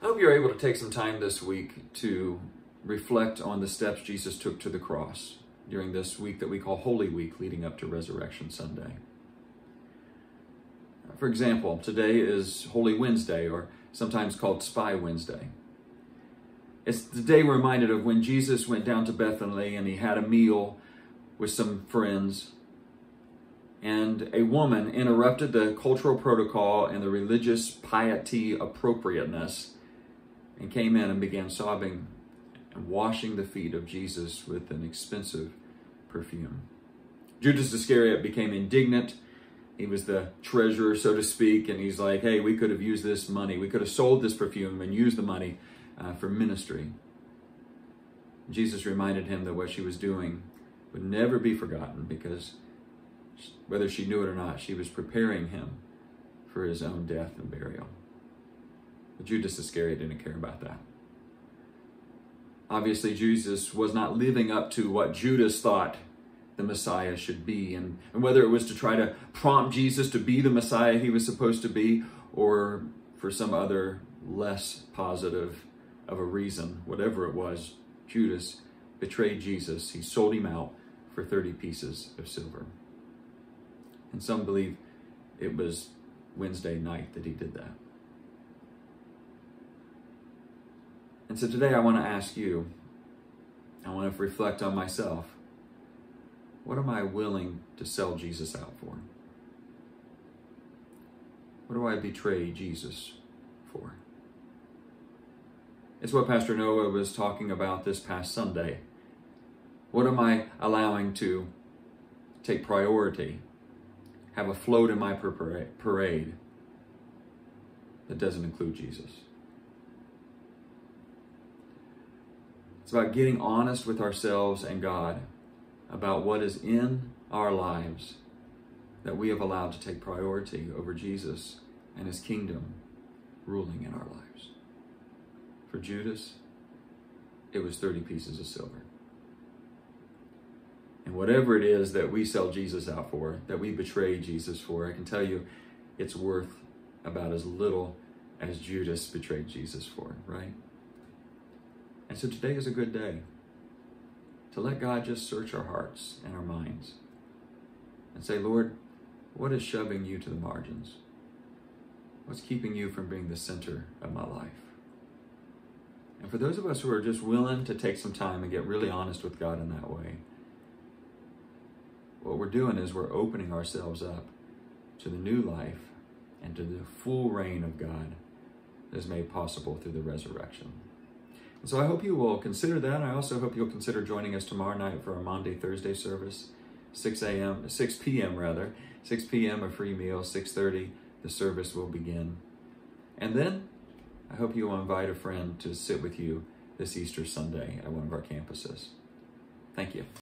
I hope you're able to take some time this week to reflect on the steps Jesus took to the cross during this week that we call Holy Week leading up to Resurrection Sunday. For example, today is Holy Wednesday, or sometimes called Spy Wednesday. It's the day we're reminded of when Jesus went down to Bethany and he had a meal with some friends, and a woman interrupted the cultural protocol and the religious piety appropriateness and came in and began sobbing and washing the feet of Jesus with an expensive perfume. Judas Iscariot became indignant. He was the treasurer, so to speak, and he's like, hey, we could have used this money. We could have sold this perfume and used the money for ministry. Jesus reminded him that what she was doing would never be forgotten, because whether she knew it or not, she was preparing him for his own death and burial. But Judas Iscariot didn't care about that. Obviously, Jesus was not living up to what Judas thought the Messiah should be, and whether it was to try to prompt Jesus to be the Messiah he was supposed to be, or for some other less positive of a reason, whatever it was, Judas betrayed Jesus. He sold him out for 30 pieces of silver. And some believe it was Wednesday night that he did that. And so today I want to ask you, I want to reflect on myself. What am I willing to sell Jesus out for? What do I betray Jesus for? It's what Pastor Noah was talking about this past Sunday. What am I allowing to take priority, have a float in my parade that doesn't include Jesus? It's about getting honest with ourselves and God about what is in our lives that we have allowed to take priority over Jesus and his kingdom ruling in our lives. For Judas, it was 30 pieces of silver. And whatever it is that we sell Jesus out for, that we betray Jesus for, I can tell you it's worth about as little as Judas betrayed Jesus for, right? And so today is a good day to let God just search our hearts and our minds and say, Lord, what is shoving you to the margins? What's keeping you from being the center of my life? And for those of us who are just willing to take some time and get really honest with God in that way, what we're doing is we're opening ourselves up to the new life and to the full reign of God that is made possible through the resurrection. And so I hope you will consider that. I also hope you'll consider joining us tomorrow night for our Maundy Thursday service, 6 p.m., a free meal, 6:30, the service will begin. And then I hope you will invite a friend to sit with you this Easter Sunday at one of our campuses. Thank you.